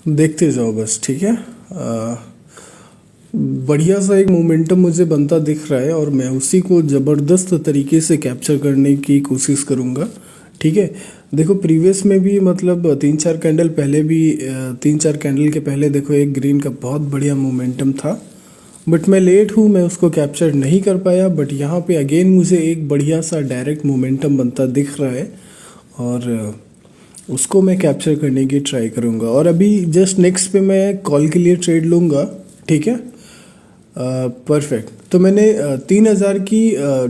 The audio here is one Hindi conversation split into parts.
देखते जाओ बस, ठीक है। बढ़िया सा एक मोमेंटम मुझे बनता दिख रहा है और मैं उसी को ज़बरदस्त तरीके से कैप्चर करने की कोशिश करूँगा, ठीक है। देखो प्रीवियस में भी मतलब तीन चार कैंडल पहले भी, तीन चार कैंडल के पहले देखो एक ग्रीन का बहुत बढ़िया मोमेंटम था, बट मैं लेट हूँ, मैं उसको कैप्चर नहीं कर पाया। बट यहाँ पे अगेन मुझे एक बढ़िया सा डायरेक्ट मोमेंटम बनता दिख रहा है और उसको मैं कैप्चर करने की ट्राई करूँगा। और अभी जस्ट नेक्स्ट पे मैं कॉल के लिए ट्रेड लूँगा, ठीक है। परफेक्ट। तो मैंने 3,000 की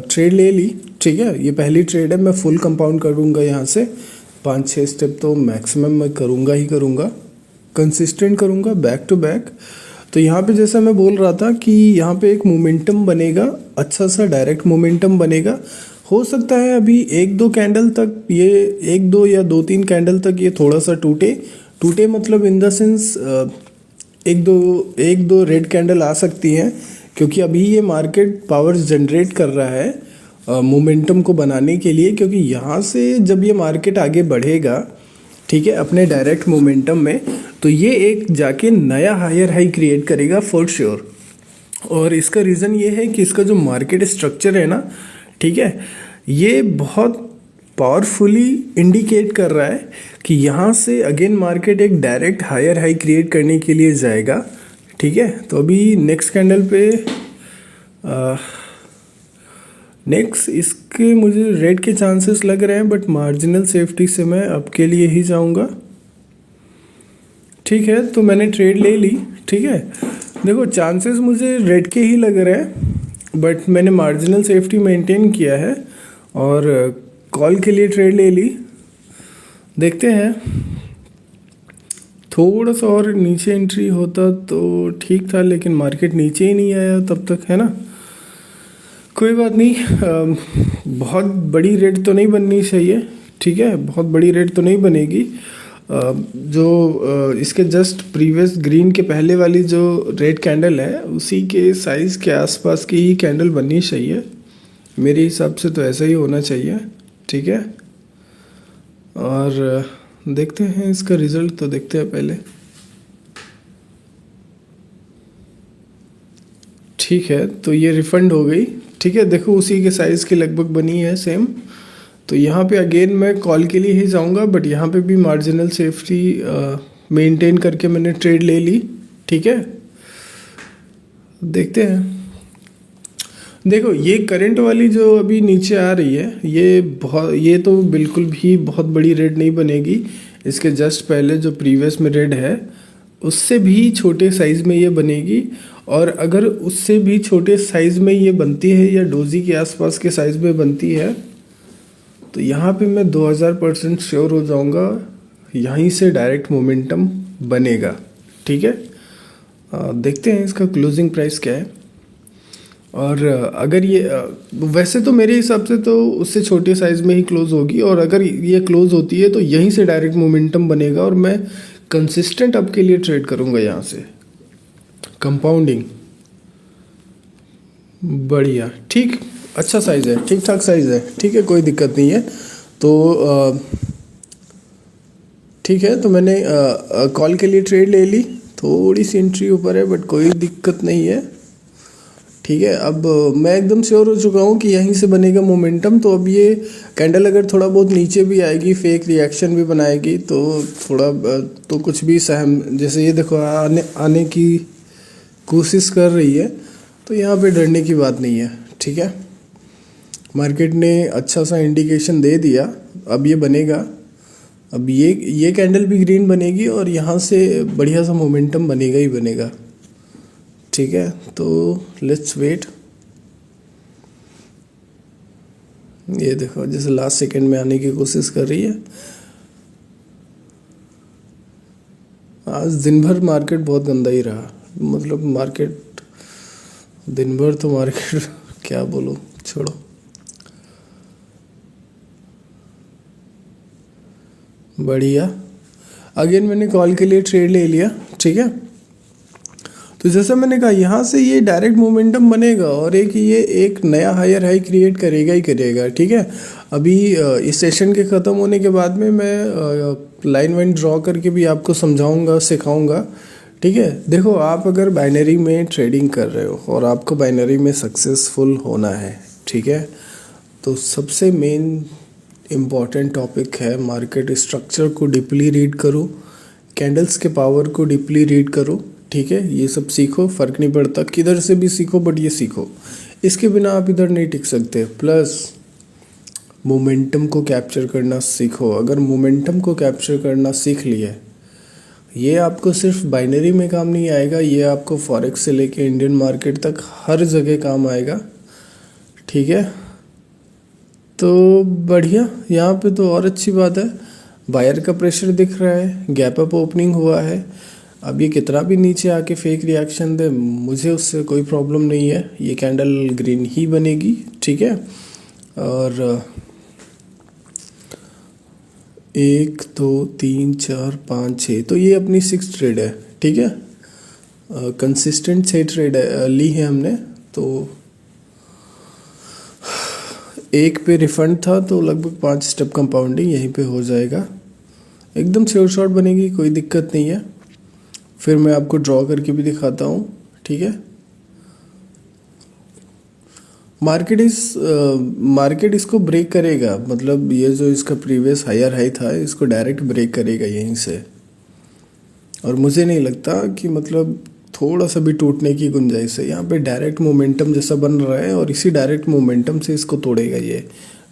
ट्रेड ले ली, ठीक है। ये पहली ट्रेड है, मैं फुल कंपाउंड करूँगा यहाँ से। 5-6 स्टेप तो मैक्सिमम मैं करूँगा ही करूँगा, कंसिस्टेंट करूँगा बैक टू बैक। तो यहाँ पे जैसा मैं बोल रहा था कि यहाँ पे एक मोमेंटम बनेगा, अच्छा सा डायरेक्ट मोमेंटम बनेगा। हो सकता है अभी एक दो कैंडल तक ये, एक दो या दो तीन कैंडल तक ये थोड़ा सा टूटे टूटे, मतलब इन द सेंस एक दो रेड कैंडल आ सकती हैं, क्योंकि अभी ये मार्केट पावर्स जनरेट कर रहा है मोमेंटम को बनाने के लिए। क्योंकि यहाँ से जब ये मार्केट आगे बढ़ेगा, ठीक है, अपने डायरेक्ट मोमेंटम में, तो ये एक जाके नया हायर हाई क्रिएट करेगा फॉर श्योर। और इसका रीज़न ये है कि इसका जो मार्केट स्ट्रक्चर है ना, ठीक है, ये बहुत पावरफुली इंडिकेट कर रहा है कि यहाँ से अगेन मार्केट एक डायरेक्ट हायर हाई क्रिएट करने के लिए जाएगा, ठीक है। तो अभी नेक्स्ट कैंडल पे नेक्स्ट इसके मुझे रेड के चांसेस लग रहे हैं, बट मार्जिनल सेफ्टी से मैं अब के लिए ही जाऊंगा, ठीक है। तो मैंने ट्रेड ले ली, ठीक है। देखो चांसेस मुझे रेड के ही लग रहे हैं, बट मैंने मार्जिनल सेफ्टी मेंटेन किया है और कॉल के लिए ट्रेड ले ली। देखते हैं, थोड़ा सा और नीचे एंट्री होता तो ठीक था, लेकिन मार्केट नीचे ही नहीं आया तब तक, है ना। कोई बात नहीं, बहुत बड़ी रेट तो नहीं बननी चाहिए, ठीक है, बहुत बड़ी रेट तो नहीं बनेगी। जो इसके जस्ट प्रीवियस ग्रीन के पहले वाली जो रेड कैंडल है, उसी के साइज़ के आसपास की ही कैंडल बननी चाहिए, मेरे हिसाब से तो ऐसा ही होना चाहिए, ठीक है। और देखते हैं इसका रिज़ल्ट, तो देखते हैं पहले, ठीक है। तो ये रिफ़ंड हो गई, ठीक है। देखो उसी के साइज़ की लगभग बनी है सेम। तो यहाँ पे अगेन मैं कॉल के लिए ही जाऊँगा, बट यहाँ पे भी मार्जिनल सेफ्टी मेंटेन करके मैंने ट्रेड ले ली, ठीक है। देखते हैं। देखो ये करंट वाली जो अभी नीचे आ रही है, ये तो बिल्कुल भी बहुत बड़ी रेड नहीं बनेगी। इसके जस्ट पहले जो प्रीवियस में रेड है, उससे भी छोटे साइज़ में ये बनेगी। और अगर उससे भी छोटे साइज़ में ये बनती है या डोजी के आसपास के साइज़ में बनती है, तो यहाँ पे मैं 2000% श्योर हो जाऊँगा, यहीं से डायरेक्ट मोमेंटम बनेगा, ठीक है। देखते हैं इसका क्लोजिंग प्राइस क्या है। और अगर ये वैसे तो मेरे हिसाब से तो उससे छोटे साइज़ में ही क्लोज़ होगी, और अगर ये क्लोज़ होती है तो यहीं से डायरेक्ट मोमेंटम बनेगा और मैं कंसिस्टेंट अप के लिए ट्रेड करूँगा यहाँ से। कंपाउंडिंग बढ़िया, ठीक, अच्छा साइज़ है, ठीक ठाक साइज़ है, ठीक है, कोई दिक्कत नहीं है। तो ठीक है, तो मैंने कॉल के लिए ट्रेड ले ली, थोड़ी सी एंट्री ऊपर है बट कोई दिक्कत नहीं है, ठीक है। अब मैं एकदम श्योर हो चुका हूँ कि यहीं से बनेगा मोमेंटम। तो अब ये कैंडल अगर थोड़ा बहुत नीचे भी आएगी, फेक रिएक्शन भी बनाएगी, तो थोड़ा तो कुछ भी सहम, जैसे ये देखो आने की कोशिश कर रही है, तो यहाँ पे डरने की बात नहीं है, ठीक है। मार्केट ने अच्छा सा इंडिकेशन दे दिया, अब ये बनेगा। अब ये कैंडल भी ग्रीन बनेगी और यहाँ से बढ़िया सा मोमेंटम बनेगा ही बनेगा, ठीक है। तो लेट्स वेट। ये देखो जैसे लास्ट सेकंड में आने की कोशिश कर रही है। आज दिन भर मार्केट बहुत गंदा ही रहा, मतलब मार्केट दिन भर तो मार्केट क्या बोलूँ, छोड़ो। बढ़िया, अगेन मैंने कॉल के लिए ट्रेड ले लिया, ठीक है। तो जैसा मैंने कहा यहाँ से ये डायरेक्ट मोमेंटम बनेगा और एक नया हायर हाई क्रिएट करेगा ही करेगा, ठीक है। अभी इस सेशन के ख़त्म होने के बाद में मैं लाइन वाइन ड्रॉ करके भी आपको समझाऊंगा, सिखाऊंगा, ठीक है। देखो, आप अगर बाइनरी में ट्रेडिंग कर रहे हो और आपको बाइनरी में सक्सेसफुल होना है, ठीक है, तो सबसे मेन इम्पॉर्टेंट टॉपिक है मार्केट स्ट्रक्चर को डीपली रीड करो, कैंडल्स के पावर को डीपली रीड करो, ठीक है। ये सब सीखो, फ़र्क नहीं पड़ता किधर से भी सीखो, बट ये सीखो, इसके बिना आप इधर नहीं टिक सकते। प्लस मोमेंटम को कैप्चर करना सीखो। अगर मोमेंटम को कैप्चर करना सीख लिया, ये आपको सिर्फ बाइनरी में काम नहीं आएगा, ये आपको फॉरेक्स से लेके इंडियन मार्केट तक हर जगह काम आएगा, ठीक है। तो बढ़िया, यहाँ पे तो और अच्छी बात है, बायर का प्रेशर दिख रहा है, गैप अप ओपनिंग हुआ है। अब ये कितना भी नीचे आके फेक रिएक्शन दे, मुझे उससे कोई प्रॉब्लम नहीं है, ये कैंडल ग्रीन ही बनेगी, ठीक है। और 1 2 3 4 5 6, तो ये अपनी 6 ट्रेड है, ठीक है। कंसिस्टेंट 6 ट्रेड ली है हमने, तो एक पे रिफंड था, तो लगभग 5 स्टेप कंपाउंडिंग यहीं पे हो जाएगा, एकदम श्योर शॉट बनेगी, कोई दिक्कत नहीं है। फिर मैं आपको ड्रॉ करके भी दिखाता हूँ, ठीक है। मार्केट इसको ब्रेक करेगा, मतलब ये जो इसका प्रीवियस हायर हाई था, इसको डायरेक्ट ब्रेक करेगा यहीं से, और मुझे नहीं लगता कि मतलब थोड़ा सा भी टूटने की गुंजाइश है। यहाँ पे डायरेक्ट मोमेंटम जैसा बन रहा है और इसी डायरेक्ट मोमेंटम से इसको तोड़ेगा, ये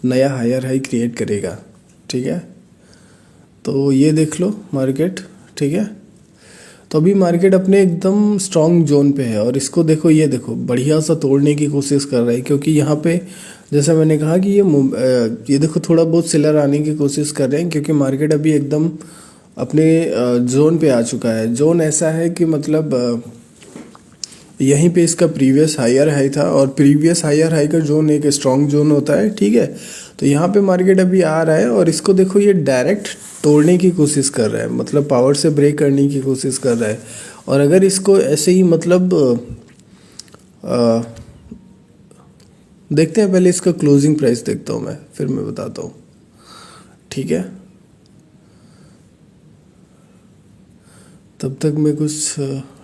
नया हायर हाई क्रिएट करेगा, ठीक है। तो ये देख लो मार्केट, ठीक है। तो अभी मार्केट अपने एकदम स्ट्रॉन्ग जोन पे है और इसको देखो, ये देखो बढ़िया सा तोड़ने की कोशिश कर रहा है, क्योंकि यहाँ पे जैसा मैंने कहा कि ये देखो थोड़ा बहुत सेलर आने की कोशिश कर रहे हैं, क्योंकि मार्केट अभी एकदम अपने जोन पे आ चुका है। जोन ऐसा है कि मतलब यहीं पे इसका प्रीवियस हायर हाई था, और प्रीवियस हायर हाई का जोन एक स्ट्रॉन्ग जोन होता है, ठीक है। तो यहाँ पे मार्केट अभी आ रहा है और इसको देखो, ये डायरेक्ट तोड़ने की कोशिश कर रहा है, मतलब पावर से ब्रेक करने की कोशिश कर रहा है। और अगर इसको ऐसे ही मतलब देखते हैं, पहले इसका क्लोजिंग प्राइस देखता हूँ मैं, फिर मैं बताता हूँ, ठीक है। तब तक मैं कुछ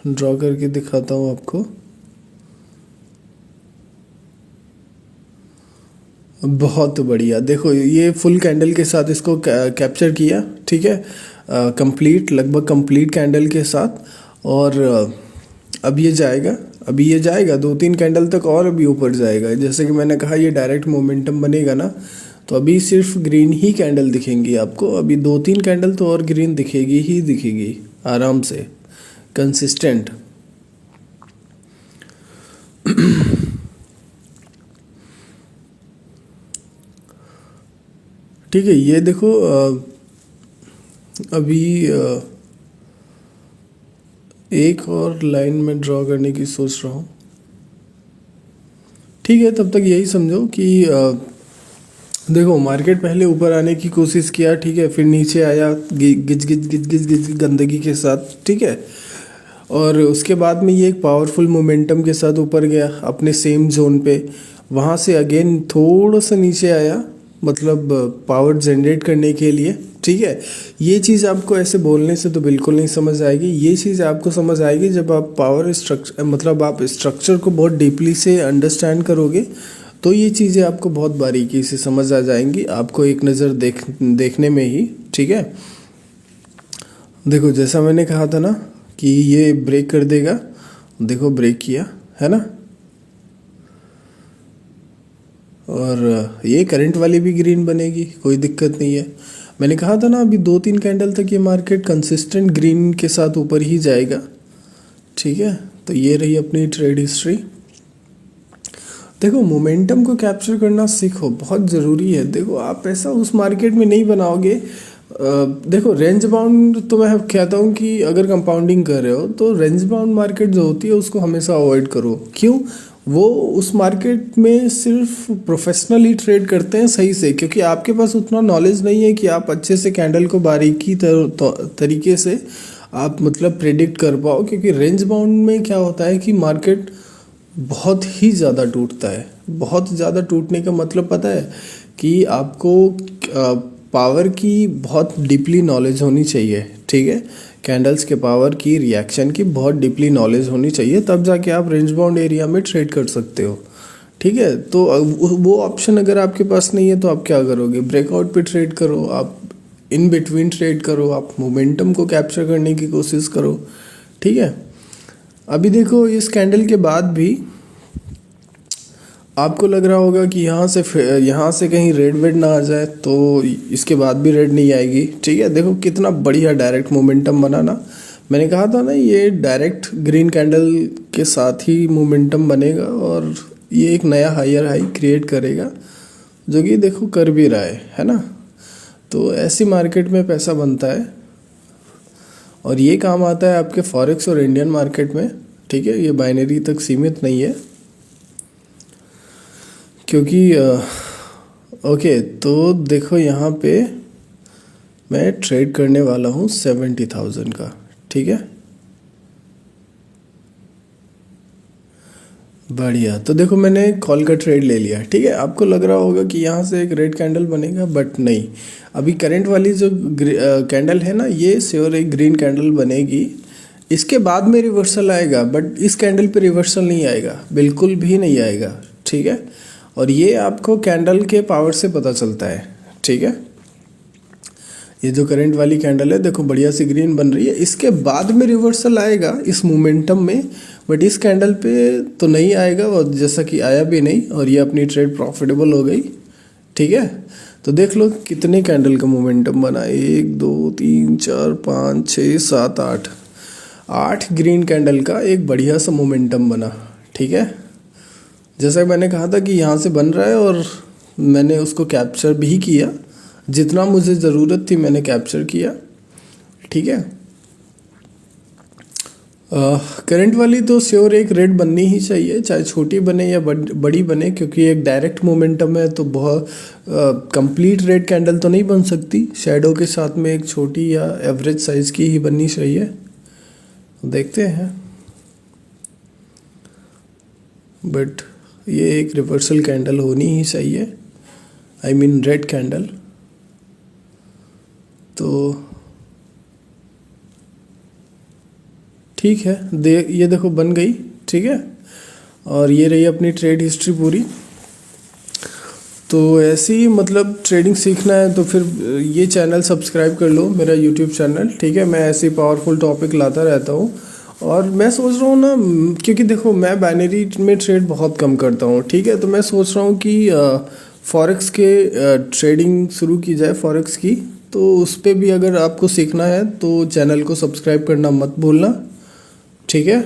ड्रॉ करके दिखाता हूँ आपको। बहुत बढ़िया, देखो ये फुल कैंडल के साथ इसको कैप्चर किया, ठीक है, कंप्लीट, लगभग कंप्लीट कैंडल के साथ। और अब ये जाएगा 2-3 कैंडल तक और अभी ऊपर जाएगा। जैसे कि मैंने कहा, ये डायरेक्ट मोमेंटम बनेगा ना, तो अभी सिर्फ ग्रीन ही कैंडल दिखेंगी आपको, अभी 2-3 कैंडल तो और ग्रीन दिखेगी ही दिखेगी आराम से, कंसिस्टेंट। ठीक है, ये देखो अभी एक और लाइन में ड्रॉ करने की सोच रहा हूँ, ठीक है। तब तक यही समझो कि देखो मार्केट पहले ऊपर आने की कोशिश किया, ठीक है, फिर नीचे आया गिज गिज गिज गिज गिज गंदगी के साथ, ठीक है। और उसके बाद में ये एक पावरफुल मोमेंटम के साथ ऊपर गया अपने सेम जोन पे, वहाँ से अगेन थोड़ा सा नीचे आया, मतलब पावर जनरेट करने के लिए, ठीक है। ये चीज़ आपको ऐसे बोलने से तो बिल्कुल नहीं समझ आएगी, ये चीज़ आपको समझ आएगी जब आप पावर स्ट्रक्चर, मतलब आप स्ट्रक्चर को बहुत डीपली से अंडरस्टैंड करोगे, तो ये चीज़ें आपको बहुत बारीकी से समझ आ जाएंगी, आपको एक नज़र देखने में ही, ठीक है। देखो जैसा मैंने कहा था ना कि ये ब्रेक कर देगा, देखो ब्रेक किया है ना, और ये करंट वाली भी ग्रीन बनेगी, कोई दिक्कत नहीं है। मैंने कहा था ना अभी 2-3 कैंडल तक ये मार्केट कंसिस्टेंट ग्रीन के साथ ऊपर ही जाएगा, ठीक है। तो ये रही अपनी ट्रेड हिस्ट्री। देखो मोमेंटम को कैप्चर करना सीखो, बहुत ज़रूरी है। देखो आप ऐसा उस मार्केट में नहीं बनाओगे, देखो रेंज बाउंड तो मैं कहता हूँ कि अगर कंपाउंडिंग कर रहे हो तो रेंज बाउंड मार्केट जो होती है उसको हमेशा अवॉइड करो। क्यों? वो उस मार्केट में सिर्फ प्रोफेशनल ही ट्रेड करते हैं सही से, क्योंकि आपके पास उतना नॉलेज नहीं है कि आप अच्छे से कैंडल को बारीकी तरीके से आप मतलब प्रेडिक्ट कर पाओ, क्योंकि रेंज बाउंड में क्या होता है कि मार्केट बहुत ही ज़्यादा टूटता है। बहुत ज़्यादा टूटने का मतलब पता है कि आपको पावर की बहुत डीपली नॉलेज होनी चाहिए, ठीक है। कैंडल्स के पावर की, रिएक्शन की बहुत डीपली नॉलेज होनी चाहिए, तब जाके आप रेंज बाउंड एरिया में ट्रेड कर सकते हो, ठीक है। तो वो ऑप्शन अगर आपके पास नहीं है तो आप क्या करोगे, ब्रेकआउट पे ट्रेड करो, आप इन बिटवीन ट्रेड करो, आप मोमेंटम को कैप्चर करने की कोशिश करो, ठीक है। अभी देखो इस कैंडल के बाद भी आपको लग रहा होगा कि यहाँ से कहीं रेड वेड ना आ जाए, तो इसके बाद भी रेड नहीं आएगी, ठीक है। देखो कितना बढ़िया डायरेक्ट मोमेंटम बना ना, मैंने कहा था ना ये डायरेक्ट ग्रीन कैंडल के साथ ही मोमेंटम बनेगा और ये एक नया हायर हाई क्रिएट करेगा, जो कि देखो कर भी रहा है ना। तो ऐसी मार्केट में पैसा बनता है और ये काम आता है आपके फॉरेक्स और इंडियन मार्केट में, ठीक है। ये बाइनरी तक सीमित नहीं है, क्योंकि ओके, तो देखो यहाँ पे मैं ट्रेड करने वाला हूँ 70,000 का, ठीक है। बढ़िया, तो देखो मैंने कॉल का ट्रेड ले लिया, ठीक है। आपको लग रहा होगा कि यहाँ से एक रेड कैंडल बनेगा, बट नहीं। अभी करंट वाली जो कैंडल है ना, ये श्योर एक ग्रीन कैंडल बनेगी, इसके बाद में रिवर्सल आएगा, बट इस कैंडल पे रिवर्सल नहीं आएगा, बिल्कुल भी नहीं आएगा, ठीक है। और ये आपको कैंडल के पावर से पता चलता है, ठीक है। ये जो करंट वाली कैंडल है देखो बढ़िया सी ग्रीन बन रही है, इसके बाद में रिवर्सल आएगा इस मोमेंटम में, बट इस कैंडल पे तो नहीं आएगा, और जैसा कि आया भी नहीं, और ये अपनी ट्रेड प्रॉफिटेबल हो गई, ठीक है। तो देख लो कितने कैंडल का मोमेंटम बना, 1 2 3 4 5 6 7 8 ग्रीन कैंडल का एक बढ़िया सा मोमेंटम बना, ठीक है। जैसा मैंने कहा था कि यहाँ से बन रहा है, और मैंने उसको कैप्चर भी किया, जितना मुझे ज़रूरत थी मैंने कैप्चर किया, ठीक है। करंट वाली तो श्योर एक रेड बननी ही चाहिए, चाहे छोटी बने या बड़ी बने, क्योंकि एक डायरेक्ट मोमेंटम है, तो बहुत कंप्लीट रेड कैंडल तो नहीं बन सकती, शैडो के साथ में एक छोटी या एवरेज साइज़ की ही बननी चाहिए। देखते हैं, बट ये एक रिवर्सल कैंडल होनी ही चाहिए, आई मीन रेड कैंडल। तो ठीक है, ये देखो बन गई, ठीक है। और ये रही अपनी ट्रेड हिस्ट्री पूरी। तो ऐसे ही मतलब ट्रेडिंग सीखना है तो फिर ये चैनल सब्सक्राइब कर लो, मेरा यूट्यूब चैनल, ठीक है। मैं ऐसे पावरफुल टॉपिक लाता रहता हूँ, और मैं सोच रहा हूँ ना, क्योंकि देखो मैं बाइनरी में ट्रेड बहुत कम करता हूँ, ठीक है। तो मैं सोच रहा हूँ कि फॉरेक्स के ट्रेडिंग शुरू की जाए, फॉरेक्स की। तो उस पर भी अगर आपको सीखना है तो चैनल को सब्सक्राइब करना मत भूलना, ठीक है।